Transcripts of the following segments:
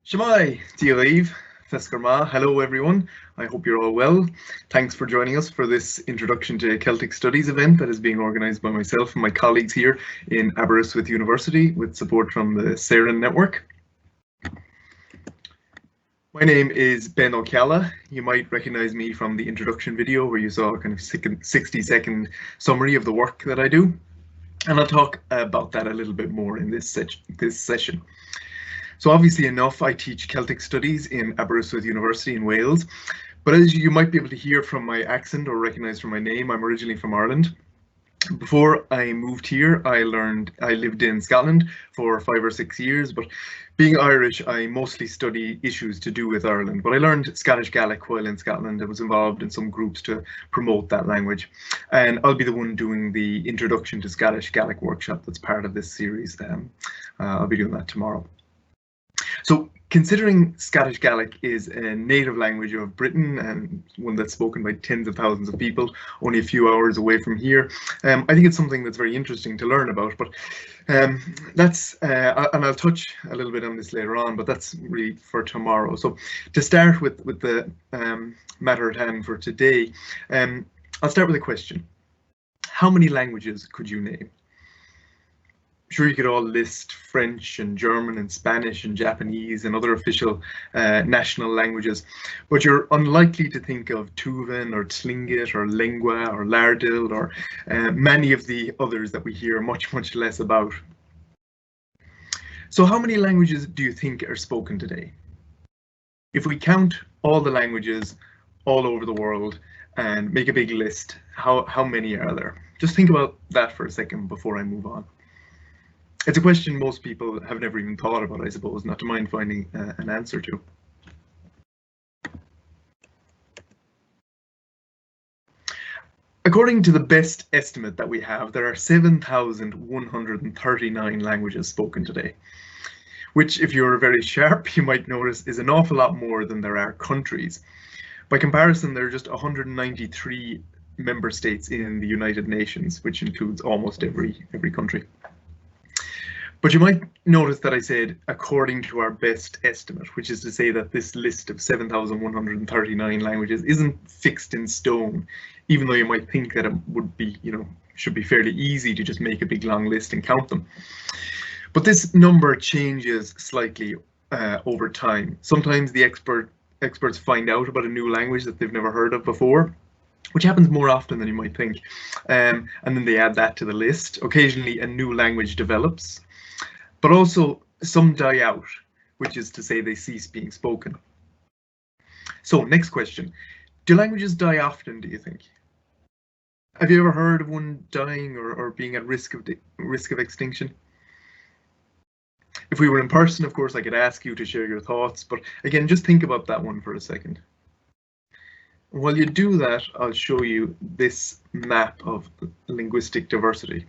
Shemai, Diariv, Feskarma. Hello everyone. I hope you're all well. Thanks for joining us for this Introduction to Celtic Studies event that is being organised by myself and my colleagues here in Aberystwyth University with support from the Seren Network. My name is Ben O'Calla. You might recognise me from the introduction video where you saw a kind of 60-second summary of the work that I do. And I'll talk about that a little bit more in this session. So obviously enough, I teach Celtic Studies in Aberystwyth University in Wales. But as you might be able to hear from my accent or recognise from my name, I'm originally from Ireland. Before I moved here, I lived in Scotland for 5 or 6 years, but being Irish, I mostly study issues to do with Ireland. But I learned Scottish Gaelic while in Scotland and was involved in some groups to promote that language. And I'll be the one doing the Introduction to Scottish Gaelic workshop that's part of this series. I'll be doing that tomorrow. So considering Scottish Gaelic is a native language of Britain and one that's spoken by tens of thousands of people only a few hours away from here, I think it's something that's very interesting to learn about. But and I'll touch a little bit on this later on, but that's really for tomorrow. So to start with the matter at hand for today, I'll start with a question. How many languages could you name? Sure, you could all list French and German and Spanish and Japanese and other official national languages, but you're unlikely to think of Tuvan or Tlingit or Lingua or Lardil or many of the others that we hear much less about. So how many languages do you think are spoken today? If we count all the languages all over the world and make a big list, how many are there? Just think about that for a second before I move on. It's a question most people have never even thought about, I suppose, not to mind finding an answer to. According to the best estimate that we have, there are 7,139 languages spoken today, which, if you're very sharp, you might notice is an awful lot more than there are countries. By comparison, there are just 193 member states in the United Nations, which includes almost every country. But you might notice that I said according to our best estimate, which is to say that this list of 7,139 languages isn't fixed in stone, even though you might think that it would be, should be fairly easy to just make a big long list and count them. But this number changes slightly over time. Sometimes the experts find out about a new language that they've never heard of before, which happens more often than you might think. And then they add that to the list. Occasionally a new language develops, but also some die out, which is to say they cease being spoken. So next question, do languages die often, do you think? Have you ever heard of one dying or being at risk of extinction? If we were in person, of course, I could ask you to share your thoughts, but again, just think about that one for a second. While you do that, I'll show you this map of linguistic diversity.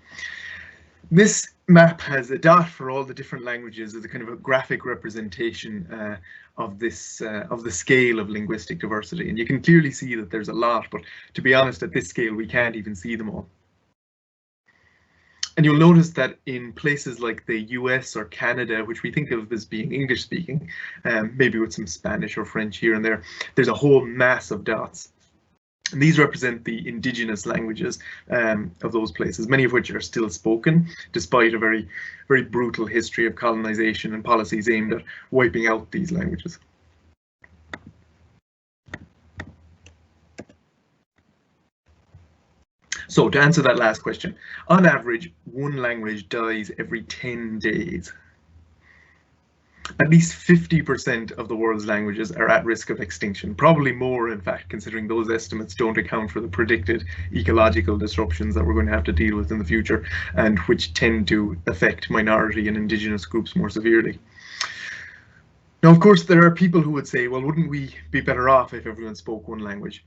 This map has a dot for all the different languages as a kind of a graphic representation of the scale of linguistic diversity. And you can clearly see that there's a lot, but to be honest, at this scale, we can't even see them all. And you'll notice that in places like the US or Canada, which we think of as being English speaking, maybe with some Spanish or French here and there, there's a whole mass of dots. And these represent the indigenous languages of those places, many of which are still spoken, despite a very brutal history of colonization and policies aimed at wiping out these languages. So to answer that last question, on average, one language dies every 10 days. At least 50% of the world's languages are at risk of extinction, probably more, in fact, considering those estimates don't account for the predicted ecological disruptions that we're going to have to deal with in the future, and which tend to affect minority and indigenous groups more severely. Now, of course, there are people who would say, well, wouldn't we be better off if everyone spoke one language?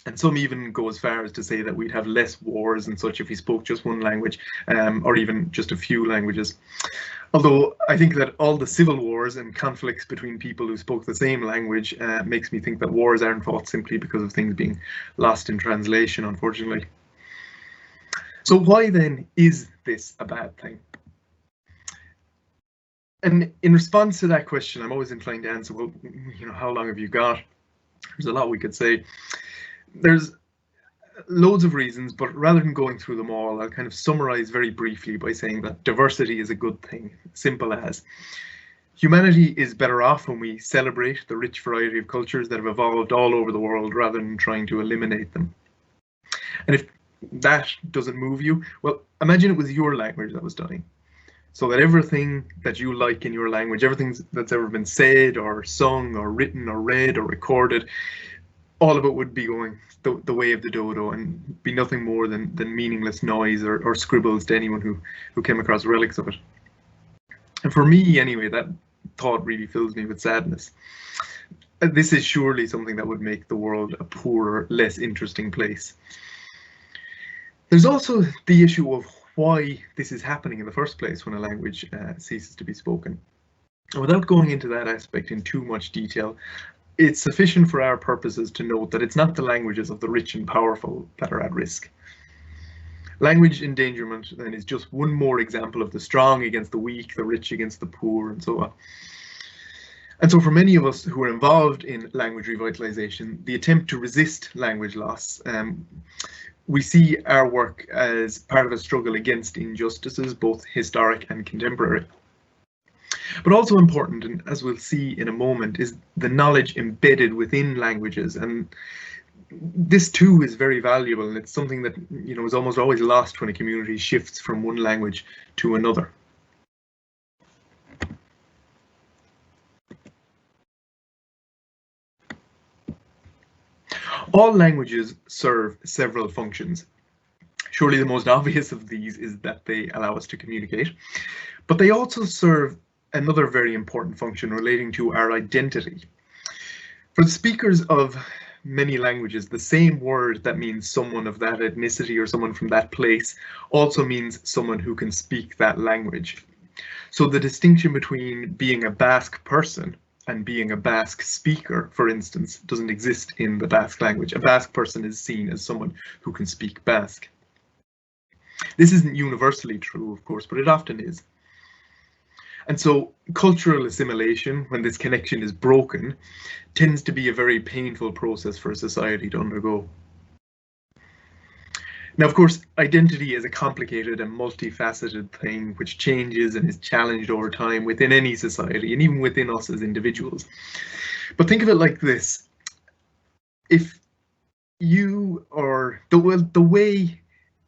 And some even go as far as to say that we'd have less wars and such if we spoke just one language, or even just a few languages. Although I think that all the civil wars and conflicts between people who spoke the same language makes me think that wars aren't fought simply because of things being lost in translation, unfortunately. So why then is this a bad thing? And in response to that question, I'm always inclined to answer, well, how long have you got? There's a lot we could say. There's loads of reasons, but rather than going through them all, I'll kind of summarize very briefly by saying that diversity is a good thing, simple as. Humanity is better off when we celebrate the rich variety of cultures that have evolved all over the world rather than trying to eliminate them. And if that doesn't move you, well, imagine it was your language that was dying. So that everything that you like in your language, everything that's ever been said or sung or written or read or recorded, all of it would be going the way of the dodo and be nothing more than meaningless noise or scribbles to anyone who came across relics of it. And for me, anyway, that thought really fills me with sadness. This is surely something that would make the world a poorer, less interesting place. There's also the issue of why this is happening in the first place when a language ceases to be spoken. Without going into that aspect in too much detail, it's sufficient for our purposes to note that it's not the languages of the rich and powerful that are at risk. Language endangerment then is just one more example of the strong against the weak, the rich against the poor, and so on. And so for many of us who are involved in language revitalisation, the attempt to resist language loss, we see our work as part of a struggle against injustices, both historic and contemporary. But also important, and as we'll see in a moment, is the knowledge embedded within languages. And this too is very valuable, and it's something that is almost always lost when a community shifts from one language to another. All languages serve several functions. Surely the most obvious of these is that they allow us to communicate, but they also serve another very important function relating to our identity. For the speakers of many languages, the same word that means someone of that ethnicity or someone from that place also means someone who can speak that language. So the distinction between being a Basque person and being a Basque speaker, for instance, doesn't exist in the Basque language. A Basque person is seen as someone who can speak Basque. This isn't universally true, of course, but it often is. And so cultural assimilation, when this connection is broken, tends to be a very painful process for a society to undergo. Now, of course, identity is a complicated and multifaceted thing which changes and is challenged over time within any society and even within us as individuals. But think of it like this. If you are the way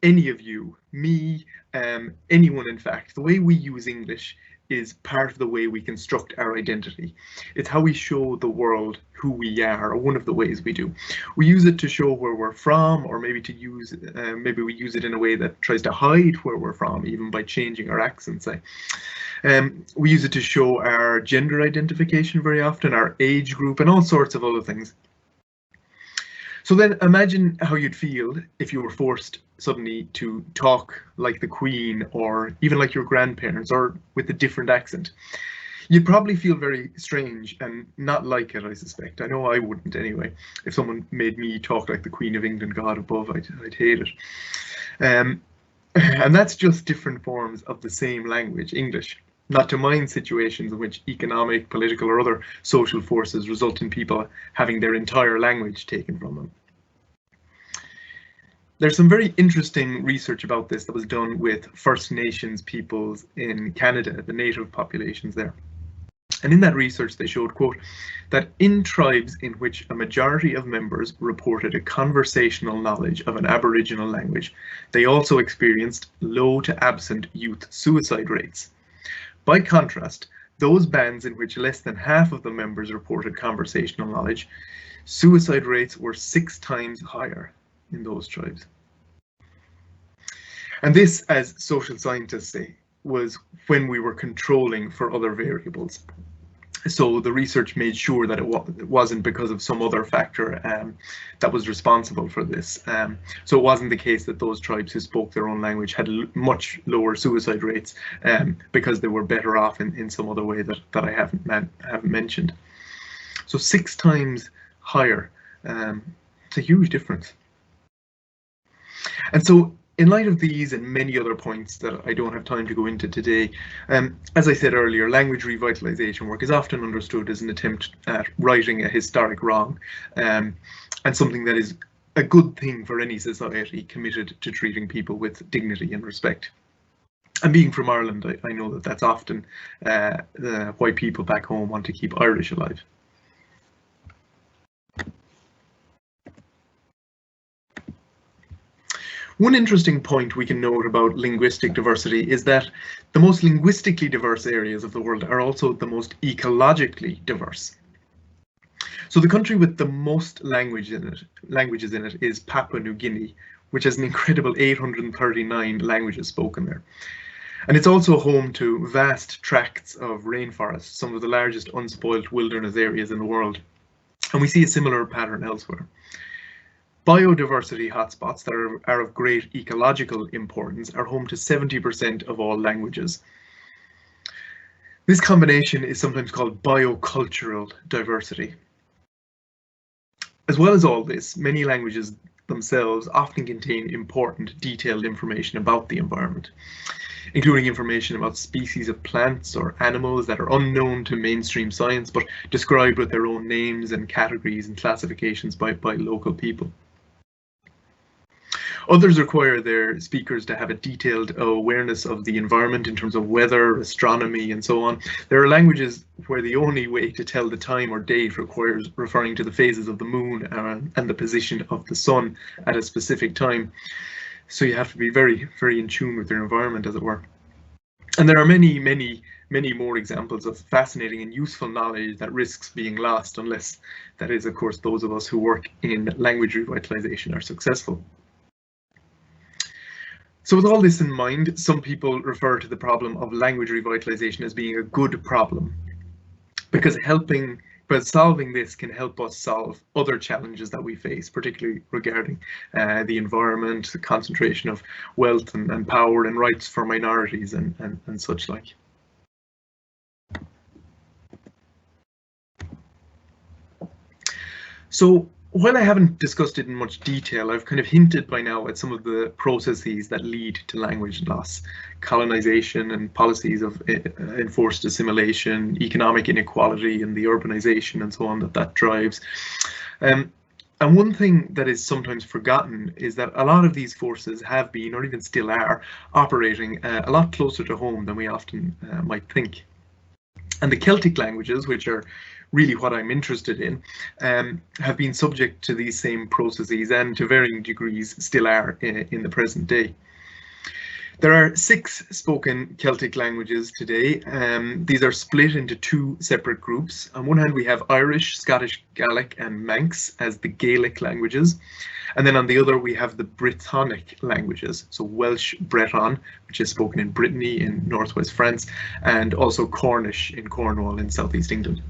any of you, me, anyone in fact, the way we use English is part of the way we construct our identity. It's how we show the world who we are, or one of the ways we do. We use it to show where we're from, or maybe maybe we use it in a way that tries to hide where we're from, even by changing our accents. We use it to show our gender identification very often, our age group, and all sorts of other things. So then imagine how you'd feel if you were forced suddenly to talk like the Queen, or even like your grandparents, or with a different accent. You'd probably feel very strange and not like it, I suspect. I know I wouldn't anyway. If someone made me talk like the Queen of England, God above, I'd hate it. And that's just different forms of the same language, English. Not to mind situations in which economic, political, or other social forces result in people having their entire language taken from them. There's some very interesting research about this that was done with First Nations peoples in Canada, the native populations there. And in that research, they showed, quote, that in tribes in which a majority of members reported a conversational knowledge of an Aboriginal language, they also experienced low to absent youth suicide rates. By contrast, those bands in which less than half of the members reported conversational knowledge, suicide rates were 6 times higher in those tribes. And this, as social scientists say, was when we were controlling for other variables. So the research made sure that it wasn't because of some other factor that was responsible for this. So it wasn't the case that those tribes who spoke their own language had much lower suicide rates because they were better off in some other way that I haven't mentioned. So 6 times higher. It's a huge difference. And so in light of these and many other points that I don't have time to go into today, as I said earlier, language revitalisation work is often understood as an attempt at righting a historic wrong, and something that is a good thing for any society committed to treating people with dignity and respect. And being from Ireland, I know that that's often why people back home want to keep Irish alive. One interesting point we can note about linguistic diversity is that the most linguistically diverse areas of the world are also the most ecologically diverse. So the country with the most languages in it is Papua New Guinea, which has an incredible 839 languages spoken there. And it's also home to vast tracts of rainforest, some of the largest unspoilt wilderness areas in the world. And we see a similar pattern elsewhere. Biodiversity hotspots that are of great ecological importance are home to 70% of all languages. This combination is sometimes called biocultural diversity. As well as all this, many languages themselves often contain important, detailed information about the environment, including information about species of plants or animals that are unknown to mainstream science, but described with their own names and categories and classifications by local people. Others require their speakers to have a detailed awareness of the environment in terms of weather, astronomy, and so on. There are languages where the only way to tell the time or date requires referring to the phases of the moon and the position of the sun at a specific time. So you have to be very, very in tune with your environment, as it were. And there are many, many, many more examples of fascinating and useful knowledge that risks being lost unless, that is, of course, those of us who work in language revitalization are successful. So with all this in mind, some people refer to the problem of language revitalization as being a good problem, because solving this can help us solve other challenges that we face, particularly regarding the environment, the concentration of wealth and power and rights for minorities and such like. So while I haven't discussed it in much detail, I've kind of hinted by now at some of the processes that lead to language loss: colonization and policies of enforced assimilation, economic inequality, and the urbanization and so on that drives. And one thing that is sometimes forgotten is that a lot of these forces have been, or even still are, operating a lot closer to home than we often might think. And the Celtic languages, which are really what I'm interested in, have been subject to these same processes and to varying degrees still are in the present day. There are 6 spoken Celtic languages today. These are split into 2 separate groups. On one hand, we have Irish, Scottish Gaelic and Manx as the Gaelic languages. And then on the other, we have the Brittonic languages, so Welsh Breton, which is spoken in Brittany in northwest France, and also Cornish in Cornwall in southeast England.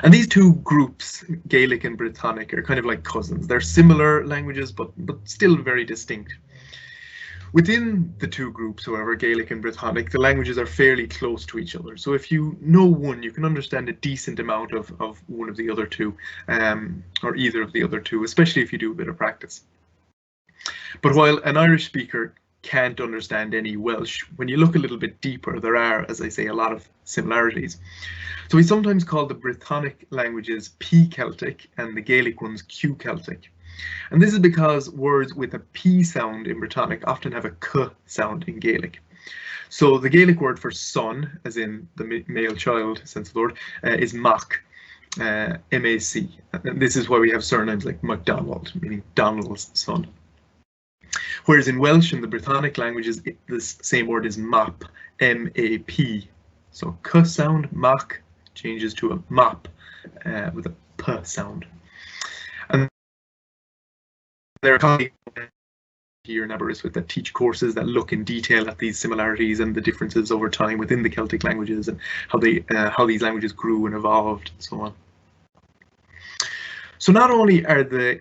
And these 2 groups, Gaelic and Brittonic, are kind of like cousins. They're similar languages, but still very distinct. Within the 2 groups, however, Gaelic and Brittonic, the languages are fairly close to each other. So if you know one, you can understand a decent amount of one of the other 2, or either of the other 2, especially if you do a bit of practice. But while an Irish speaker can't understand any Welsh, when you look a little bit deeper, there are, as I say, a lot of similarities. So we sometimes call the Brittonic languages P Celtic and the Gaelic ones Q Celtic. And this is because words with a P sound in Brittonic often have a K sound in Gaelic. So the Gaelic word for son, as in the male child, sense of the word, is Mac, M-A-C. And this is why we have surnames like MacDonald, meaning Donald's son. Whereas in Welsh and the Brittonic languages, this same word is map, M-A-P. So K sound, Mac, changes to a map with a P sound. And there are colleagues here in Aberystwyth that teach courses that look in detail at these similarities and the differences over time within the Celtic languages and how these languages grew and evolved and so on. So not only are the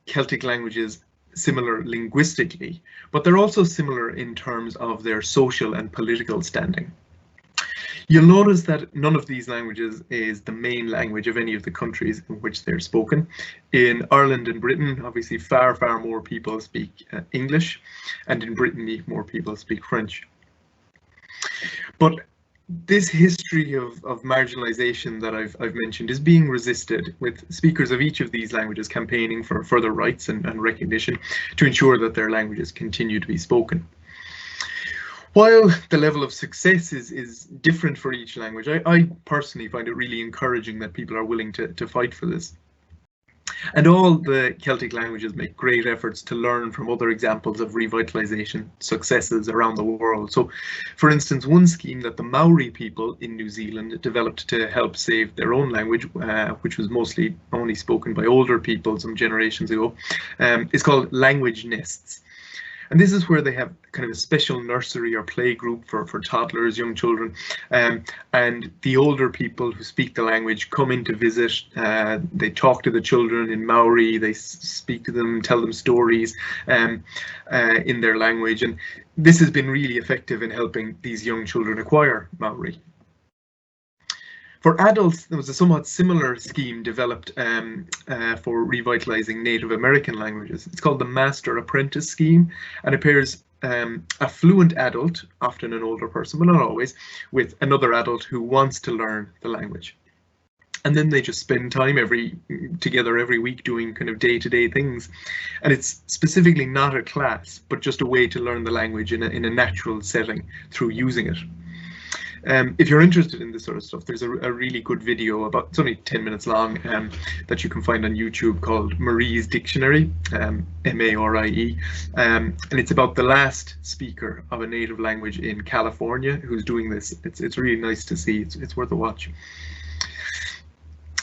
Celtic languages similar linguistically, but they're also similar in terms of their social and political standing. You'll notice that none of these languages is the main language of any of the countries in which they're spoken. In Ireland and Britain, obviously far more people speak English, and in Brittany more people speak French. But this history of marginalization that I've mentioned is being resisted, with speakers of each of these languages campaigning for further rights and recognition to ensure that their languages continue to be spoken. While the level of success is different for each language, I personally find it really encouraging that people are willing to fight for this. And all the Celtic languages make great efforts to learn from other examples of revitalisation successes around the world. So, for instance, one scheme that the Maori people in New Zealand developed to help save their own language, which was mostly only spoken by older people some generations ago, is called Language Nests. And this is where they have kind of a special nursery or play group for toddlers, young children, and the older people who speak the language come in to visit. They talk to the children in Maori, they speak to them, tell them stories in their language, and this has been really effective in helping these young children acquire Maori. For adults, there was a somewhat similar scheme developed for revitalizing Native American languages. It's called the Master Apprentice Scheme, and it pairs a fluent adult, often an older person, but not always, with another adult who wants to learn the language. And then they just spend time together every week doing kind of day-to-day things. And it's specifically not a class, but just a way to learn the language in a natural setting through using it. If you're interested in this sort of stuff, there's a really good video, it's only 10 minutes long, that you can find on YouTube called Marie's Dictionary, M-A-R-I-E, and it's about the last speaker of a native language in California who's doing this. It's really nice to see. It's worth a watch.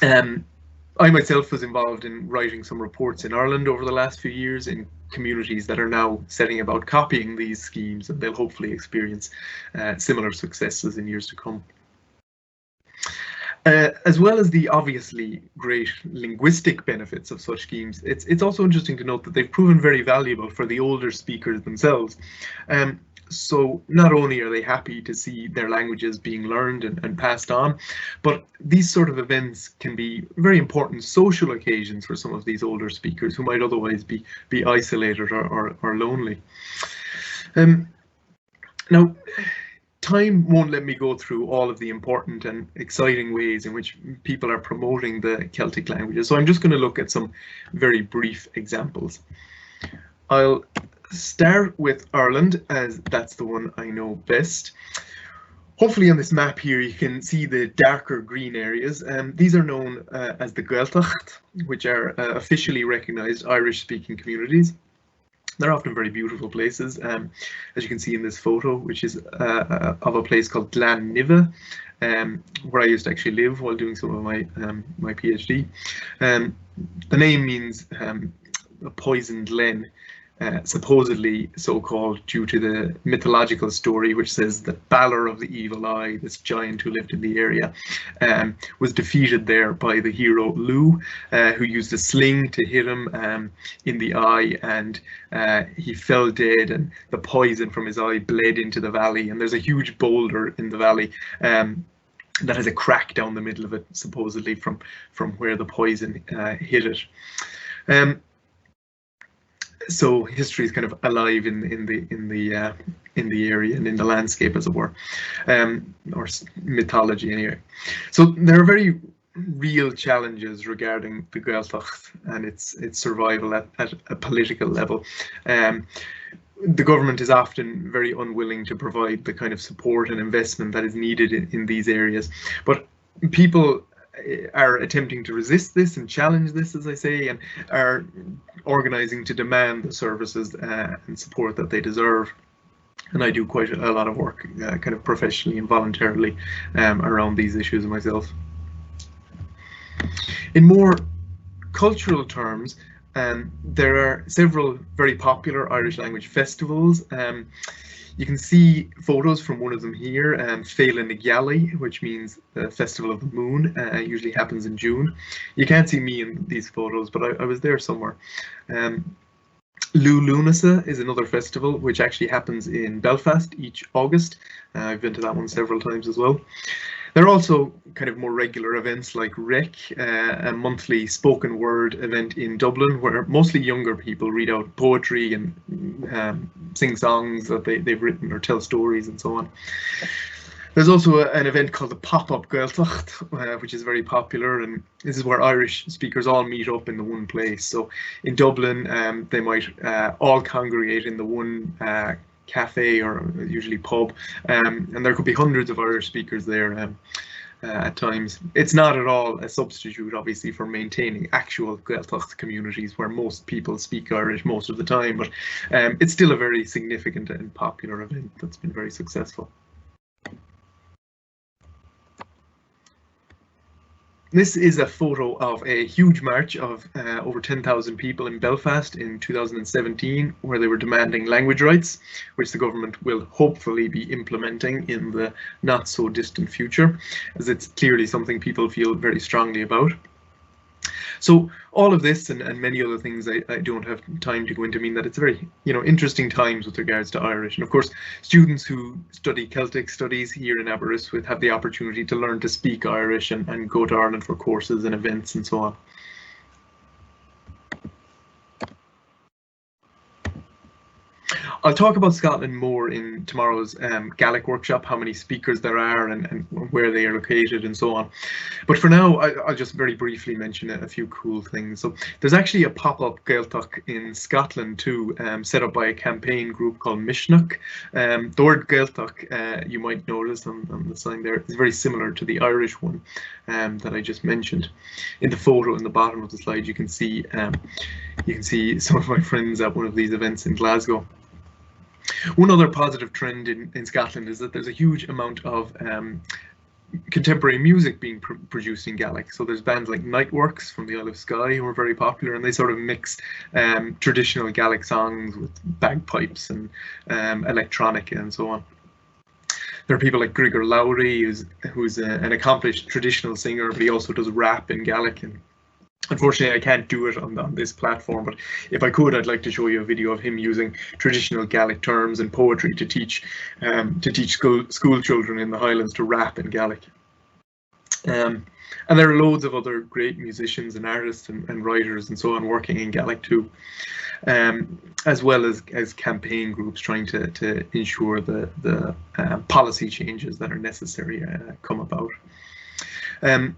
I myself was involved in writing some reports in Ireland over the last few years in communities that are now setting about copying these schemes, and they'll hopefully experience similar successes in years to come. As well as the obviously great linguistic benefits of such schemes, it's also interesting to note that they've proven very valuable for the older speakers themselves. So not only are they happy to see their languages being learned and passed on, but these sort of events can be very important social occasions for some of these older speakers who might otherwise be isolated or lonely. Now, time won't let me go through all of the important and exciting ways in which people are promoting the Celtic languages, so I'm just going to look at some very brief examples. I'll start with Ireland, as that's the one I know best. Hopefully on this map here you can see the darker green areas. These are known as the Gaeltacht, which are officially recognised Irish-speaking communities. They're often very beautiful places, as you can see in this photo, which is of a place called Glan Niva, where I used to actually live while doing some of my PhD. The name means a poisoned glen, supposedly so called due to the mythological story which says that Balor of the Evil Eye, this giant who lived in the area, was defeated there by the hero Lu, who used a sling to hit him in the eye, and he fell dead, and the poison from his eye bled into the valley, and there's a huge boulder in the valley that has a crack down the middle of it, supposedly from where the poison hit it. So history is kind of alive in the area and in the landscape, as it were, or mythology anyway. So there are very real challenges regarding the Gaeltacht and its survival at a political level. The government is often very unwilling to provide the kind of support and investment that is needed in these areas, but people are attempting to resist this and challenge this, as I say, and are organising to demand the services and support that they deserve. And I do quite a lot of work kind of professionally and voluntarily around these issues myself. In more cultural terms, there are several very popular Irish language festivals. You can see photos from one of them here, Féile na Gealaí, which means the Festival of the Moon. Usually happens in June. You can't see me in these photos, but I was there somewhere. Lú Lunasa is another festival which actually happens in Belfast each August. I've been to that one several times as well. There are also kind of more regular events like Rec, a monthly spoken word event in Dublin, where mostly younger people read out poetry and sing songs that they've written or tell stories and so on. There's also an event called the Pop-Up Gaeltacht, which is very popular, and this is where Irish speakers all meet up in the one place. So in Dublin, they might all congregate in the one cafe or usually pub, and there could be hundreds of Irish speakers there at times. It's not at all a substitute, obviously, for maintaining actual Gaeltacht communities where most people speak Irish most of the time, but it's still a very significant and popular event that's been very successful. This is a photo of a huge march of over 10,000 people in Belfast in 2017, where they were demanding language rights, which the government will hopefully be implementing in the not so distant future, as it's clearly something people feel very strongly about. So all of this and many other things I don't have time to go into mean that it's very interesting times with regards to Irish. And of course, students who study Celtic studies here in Aberystwyth have the opportunity to learn to speak Irish and go to Ireland for courses and events and so on. I'll talk about Scotland more in tomorrow's Gaelic workshop, how many speakers there are and where they are located and so on. But for now, I'll just very briefly mention a few cool things. So there's actually a pop-up Gaeltacht in Scotland too, set up by a campaign group called Mishnach. The word Gaeltacht, you might notice on the sign there, is very similar to the Irish one that I just mentioned. In the photo in the bottom of the slide, you can see some of my friends at one of these events in Glasgow. One other positive trend in Scotland is that there's a huge amount of contemporary music being produced in Gaelic. So there's bands like Nightworks from the Isle of Skye who are very popular, and they sort of mix traditional Gaelic songs with bagpipes and electronica and so on. There are people like Grigor Lowry, who's an accomplished traditional singer, but he also does rap in Gaelic. And unfortunately, I can't do it on this platform, but if I could, I'd like to show you a video of him using traditional Gaelic terms and poetry to teach school children in the Highlands to rap in Gaelic. And there are loads of other great musicians and artists and writers and so on working in Gaelic too, as well as campaign groups trying to ensure the policy changes that are necessary come about. And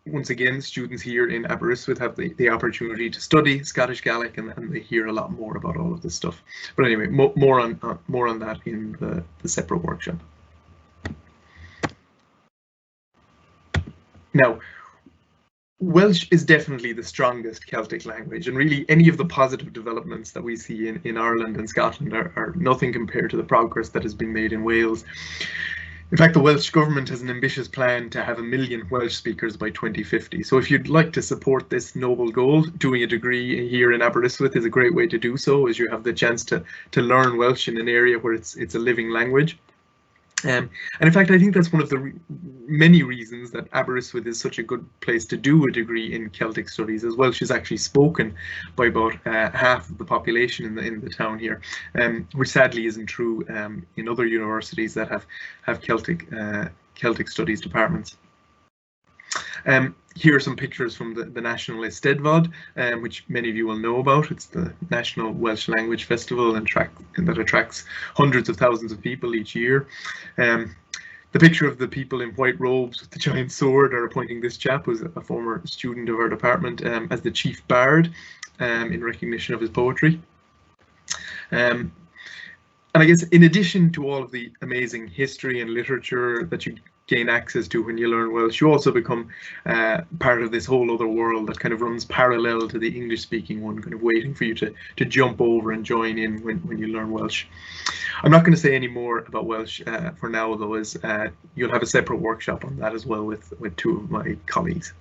once again, students here in Aberystwyth have the opportunity to study Scottish Gaelic, and they hear a lot more about all of this stuff. But anyway, more on that in the separate workshop. Now, Welsh is definitely the strongest Celtic language, and really any of the positive developments that we see in Ireland and Scotland are nothing compared to the progress that has been made in Wales. In fact, the Welsh government has an ambitious plan to have 1 million Welsh speakers by 2050. So if you'd like to support this noble goal, doing a degree here in Aberystwyth is a great way to do so, as you have the chance to learn Welsh in an area where it's a living language. And in fact, I think that's one of the many reasons that Aberystwyth is such a good place to do a degree in Celtic studies, as Welsh is actually spoken by about half of the population in the town here, which sadly isn't true in other universities that have Celtic studies departments. Here are some pictures from the National Eisteddfod, which many of you will know about. It's the National Welsh Language Festival that attracts hundreds of thousands of people each year. The picture of the people in white robes with the giant sword are appointing this chap, who's a former student of our department, as the chief bard in recognition of his poetry. And I guess in addition to all of the amazing history and literature that you gain access to when you learn Welsh, you also become part of this whole other world that kind of runs parallel to the English-speaking one, kind of waiting for you to jump over and join in when you learn Welsh. I'm not going to say any more about Welsh for now, though, as you'll have a separate workshop on that as well with two of my colleagues.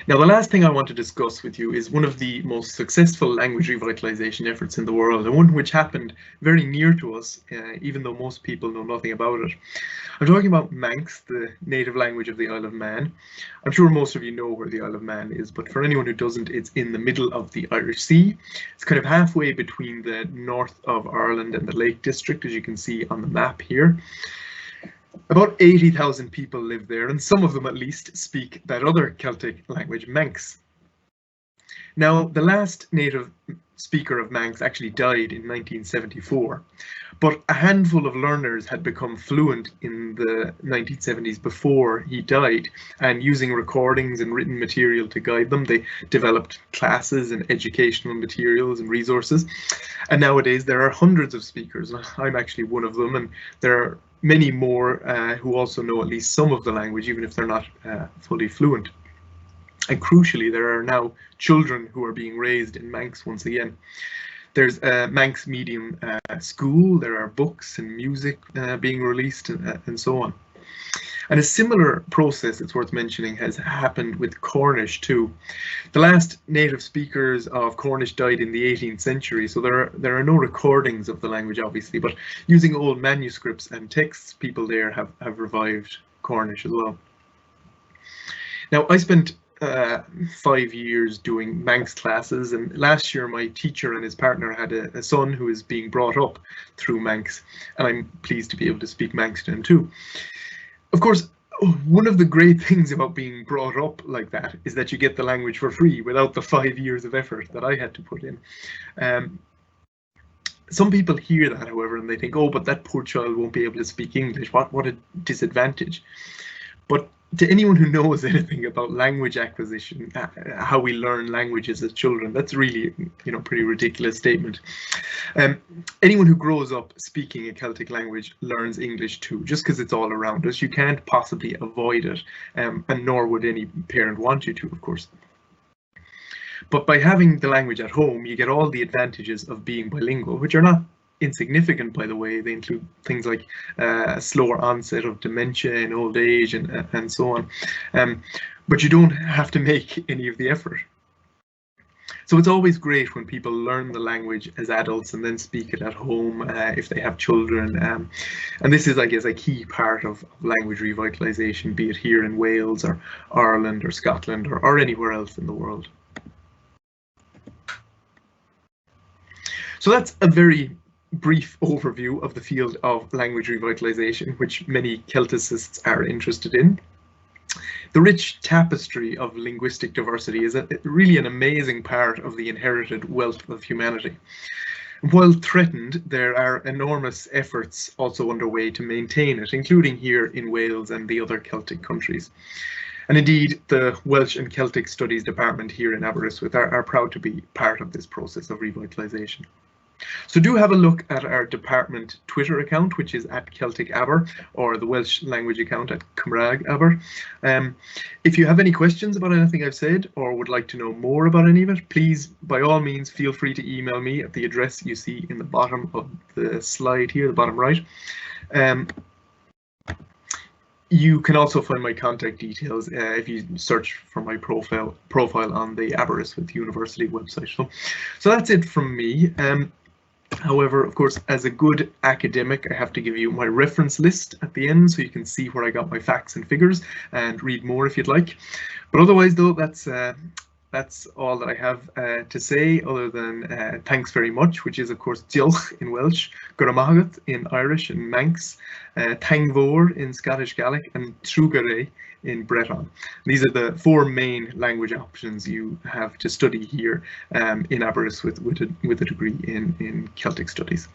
Now, the last thing I want to discuss with you is one of the most successful language revitalization efforts in the world, and one which happened very near to us, even though most people know nothing about it. I'm talking about Manx, the native language of the Isle of Man. I'm sure most of you know where the Isle of Man is, but for anyone who doesn't, it's in the middle of the Irish Sea. It's kind of halfway between the north of Ireland and the Lake District, as you can see on the map here. About 80,000 people live there, and some of them at least speak that other Celtic language, Manx. Now, the last native speaker of Manx actually died in 1974, but a handful of learners had become fluent in the 1970s before he died, and using recordings and written material to guide them, they developed classes and educational materials and resources. And nowadays there are hundreds of speakers. I'm actually one of them, and there are many more who also know at least some of the language, even if they're not fully fluent. And crucially, there are now children who are being raised in Manx once again. There's a Manx medium school, there are books and music being released, and so on. And a similar process, it's worth mentioning, has happened with Cornish too. The last native speakers of Cornish died in the 18th century, so there are no recordings of the language, obviously, but using old manuscripts and texts, people there have revived Cornish as well. Now, I spent 5 years doing Manx classes, and last year my teacher and his partner had a son who is being brought up through Manx, and I'm pleased to be able to speak Manx to him too. Of course, one of the great things about being brought up like that is that you get the language for free without the 5 years of effort that I had to put in. Some people hear that, however, and they think, oh, but that poor child won't be able to speak English. What a disadvantage. But to anyone who knows anything about language acquisition, how we learn languages as children, that's really, pretty ridiculous statement. Anyone who grows up speaking a Celtic language learns English too, just because it's all around us. You can't possibly avoid it, and nor would any parent want you to, of course. But by having the language at home, you get all the advantages of being bilingual, which are not insignificant, by the way. They include things like a slower onset of dementia in old age and so on. But you don't have to make any of the effort. So it's always great when people learn the language as adults and then speak it at home if they have children. And this is, I guess, a key part of language revitalization, be it here in Wales or Ireland or Scotland or anywhere else in the world. So that's a very brief overview of the field of language revitalization, which many Celticists are interested in. The rich tapestry of linguistic diversity is really an amazing part of the inherited wealth of humanity. While threatened, there are enormous efforts also underway to maintain it, including here in Wales and the other Celtic countries. And indeed, the Welsh and Celtic Studies Department here in Aberystwyth are proud to be part of this process of revitalization. So do have a look at our department Twitter account, which is @CelticAber, or the Welsh language account @CymraegAber. If you have any questions about anything I've said or would like to know more about any of it, please, by all means, feel free to email me at the address you see in the bottom of the slide here, the bottom right. You can also find my contact details if you search for my profile on the Aberystwyth University website. So that's it from me. However, of course, as a good academic, I have to give you my reference list at the end so you can see where I got my facts and figures and read more if you'd like. But otherwise, though, that's all that I have to say, other than thanks very much, which is, of course, diolch in Welsh, Guramagat in Irish and Manx, Tangvor in Scottish Gaelic, and Trugare in Breton. These are the 4 main language options you have to study here in Aberystwyth with a degree in Celtic Studies.